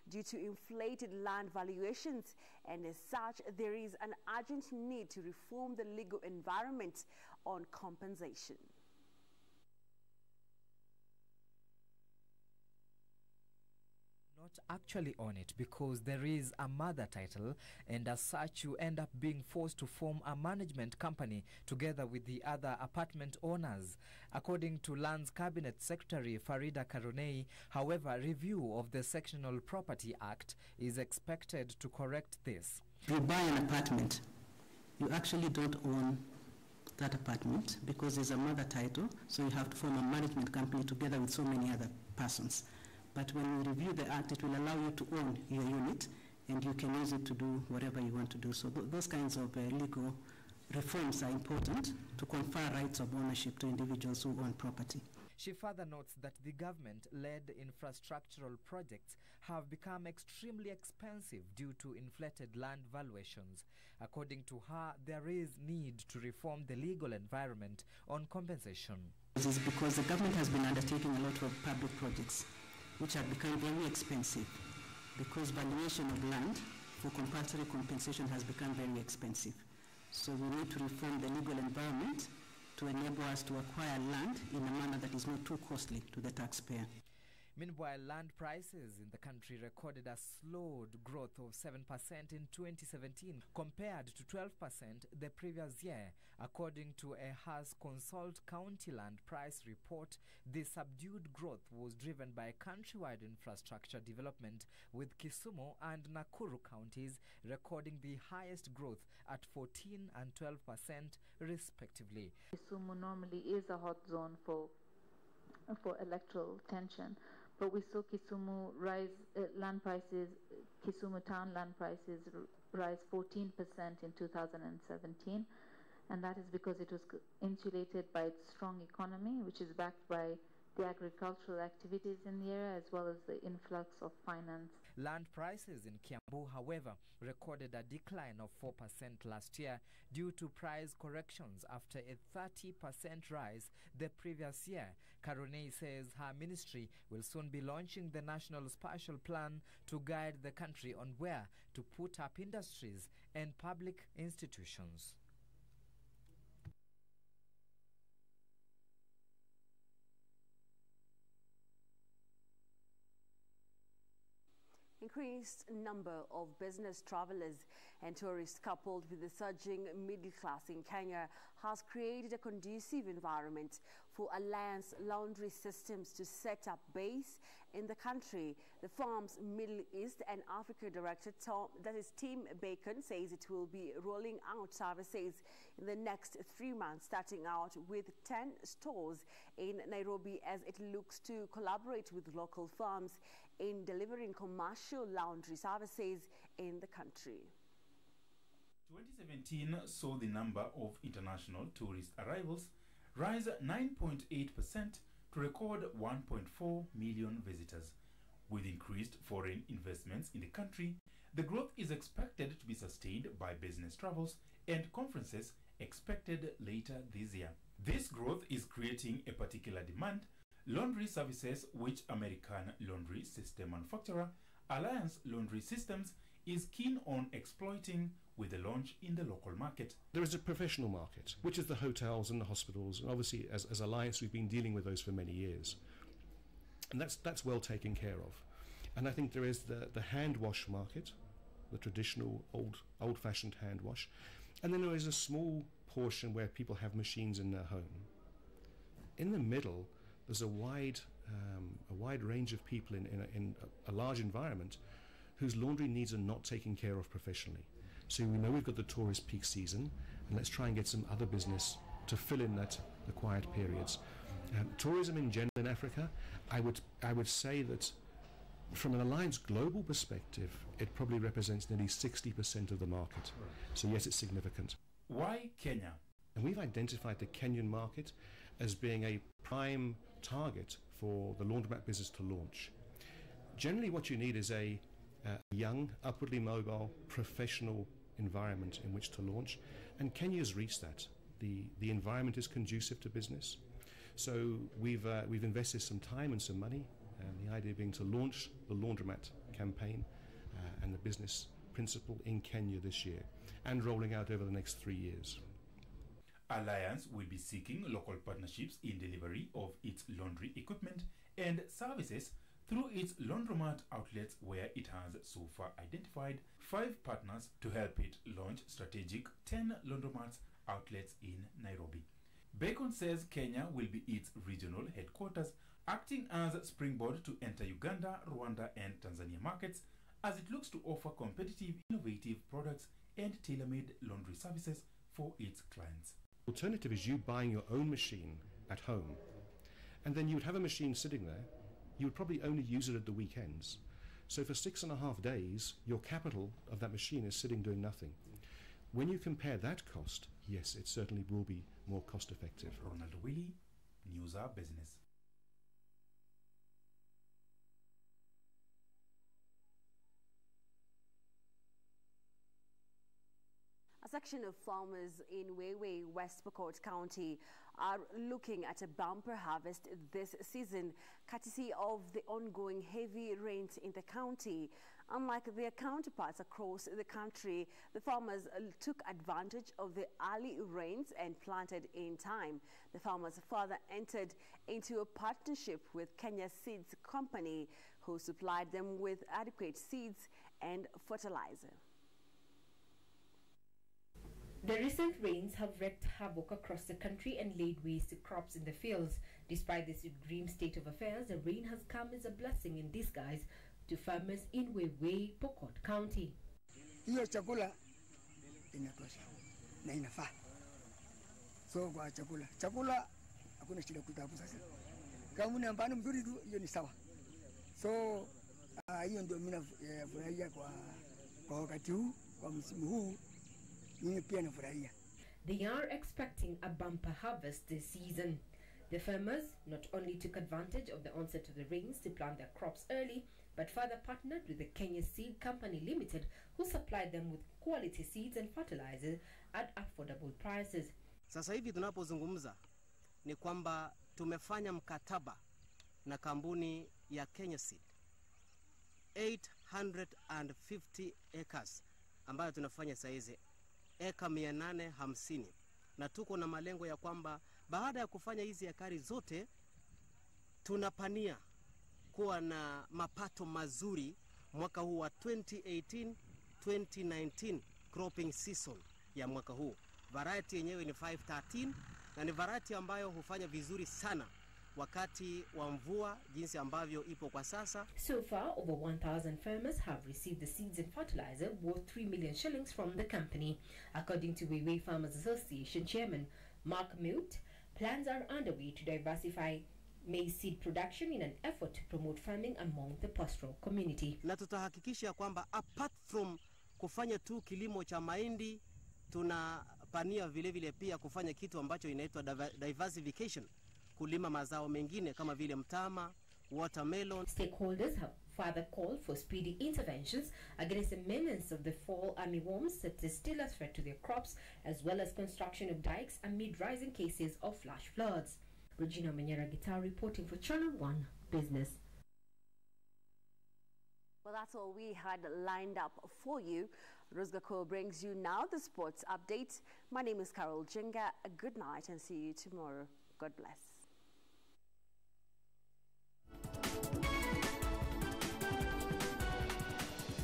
due to inflated land valuations, and as such, there is an urgent need to reform the legal environment on compensation. Not actually on it, because there is a mother title, and as such you end up being forced to form a management company together with the other apartment owners. According to Lands Cabinet Secretary Farida Karonei, however, review of the Sectional Property Act is expected to correct this. If you buy an apartment, you actually don't own that apartment because there's a mother title, so you have to form a management company together with so many other persons. But when we review the Act, it will allow you to own your unit, and you can use it to do whatever you want to do. So those kinds of legal reforms are important to confer rights of ownership to individuals who own property. She further notes that the government-led infrastructural projects have become extremely expensive due to inflated land valuations. According to her, there is need to reform the legal environment on compensation. This is because the government has been undertaking a lot of public projects, which have become very expensive because valuation of land for compulsory compensation has become very expensive. So we need to reform the legal environment to enable us to acquire land in a manner that is not too costly to the taxpayer. Meanwhile, land prices in the country recorded a slowed growth of 7% in 2017 compared to 12% the previous year. According to a Has Consult County Land Price Report, the subdued growth was driven by countrywide infrastructure development, with Kisumu and Nakuru counties recording the highest growth at 14% and 12% respectively. Kisumu normally is a hot zone for electoral tension, but we saw Kisumu rise land prices. Kisumu town land prices rise 14% in 2017, and that is because it was insulated by its strong economy, which is backed by the agricultural activities in the area as well as the influx of finance. Land prices in Kiambu, however, recorded a decline of 4% last year due to price corrections after a 30% rise the previous year. Karonei says her ministry will soon be launching the National Spatial Plan to guide the country on where to put up industries and public institutions. Increased number of business travelers and tourists coupled with the surging middle class in Kenya has created a conducive environment for Alliance Laundry Systems to set up base in the country. The firm's Middle East and Africa Director, Tim Bacon, says it will be rolling out services in the next 3 months, starting out with 10 stores in Nairobi as it looks to collaborate with local firms in delivering commercial laundry services in the country. 2017 saw the number of international tourist arrivals rise 9.8% to record 1.4 million visitors. With increased foreign investments in the country, the growth is expected to be sustained by business travels and conferences expected later this year. This growth is creating a particular demand laundry services, which American laundry system manufacturer Alliance Laundry Systems is keen on exploiting with the launch in the local market. There is a professional market, which is the hotels and the hospitals, and obviously as Alliance we've been dealing with those for many years. And that's well taken care of. And I think there is the hand wash market, the traditional old-fashioned hand wash, and then there is a small portion where people have machines in their home. In the middle, there's a wide range of people in a large environment whose laundry needs are not taken care of professionally. So we know we've got the tourist peak season, and let's try and get some other business to fill in the quiet periods. Tourism in general in Africa, I would say that from an Alliance global perspective, it probably represents nearly 60% of the market. So yes, it's significant. Why Kenya? And we've identified the Kenyan market as being a prime target for the laundromat business to launch. Generally what you need is a young, upwardly mobile, professional environment in which to launch, and Kenya's reached that. The environment is conducive to business. So we've invested some time and some money and the idea being to launch the laundromat campaign and the business principle in Kenya this year, and rolling out over the next 3 years. Alliance will be seeking local partnerships in delivery of its laundry equipment and services through its laundromat outlets, where it has so far identified 5 partners to help it launch strategic 10 laundromats outlets in Nairobi. Bacon says Kenya will be its regional headquarters, acting as a springboard to enter Uganda, Rwanda and Tanzania markets as it looks to offer competitive, innovative products and tailor-made laundry services for its clients. The alternative is you buying your own machine at home, and then you would have a machine sitting there. You would probably only use it at the weekends. So for 6.5 days, your capital of that machine is sitting doing nothing. When you compare that cost, yes, it certainly will be more cost effective. Ronald Willie, News Hour Business. A section of farmers in Wewe, West Pokot County are looking at a bumper harvest this season, courtesy of the ongoing heavy rains in the county. Unlike their counterparts across the country, the farmers took advantage of the early rains and planted in time. The farmers further entered into a partnership with Kenya Seeds Company, who supplied them with adequate seeds and fertilizer. The recent rains have wreaked havoc across the country and laid waste to crops in the fields. Despite this grim state of affairs, the rain has come as a blessing in disguise to farmers in Wewe, Pokot County. Hiyo chakula inatosha na inafaa. So kwa chakula hakuna shida kutafuta sasa. Kama ni mbano mzuri tu hiyo ni sawa. So hiyo ndio mimi nafurahia kwa wakati huu, kwa msimu huu. They are expecting a bumper harvest this season. The farmers not only took advantage of the onset of the rains to plant their crops early, but further partnered with the Kenya Seed Company Limited, who supplied them with quality seeds and fertilizers at affordable prices. Sasa hivi tunapozungumza ni kwamba tumefanya mkataba na kampuni ya Kenya Seed 850 acres ambayo tunafanya saizi eka 850, na tuko na malengo ya kwamba baada ya kufanya hizi ekari zote tunapania kuwa na mapato mazuri mwaka huu wa 2018-2019 cropping season ya mwaka huu. Variety yenyewe ni 513 na ni variety ambayo hufanya vizuri sana wakati wa mvua jinsi ambavyo ipo kwa sasa. So far, over 1,000 farmers have received the seeds and fertilizer worth 3 million shillings from the company. According to Wewe Farmers Association Chairman Mark Mute, plans are underway to diversify maize seed production in an effort to promote farming among the pastoral community. Na tutahakikisha kwamba apart from kufanya tu kilimo cha mahindi, tunapania vile vile pia kufanya kitu ambacho inaitwa diversification, kulima mazao mengine kama vile mtama, watermelon. Stakeholders have further called for speedy interventions against the menace of the fall armyworms that is still a threat to their crops, as well as construction of dikes amid rising cases of flash floods. Regina Menyera-Gitar reporting for Channel 1 Business. Well, that's all we had lined up for you. Rosgako brings you now the sports update. My name is Carol Jenga. A good night and see you tomorrow. God bless.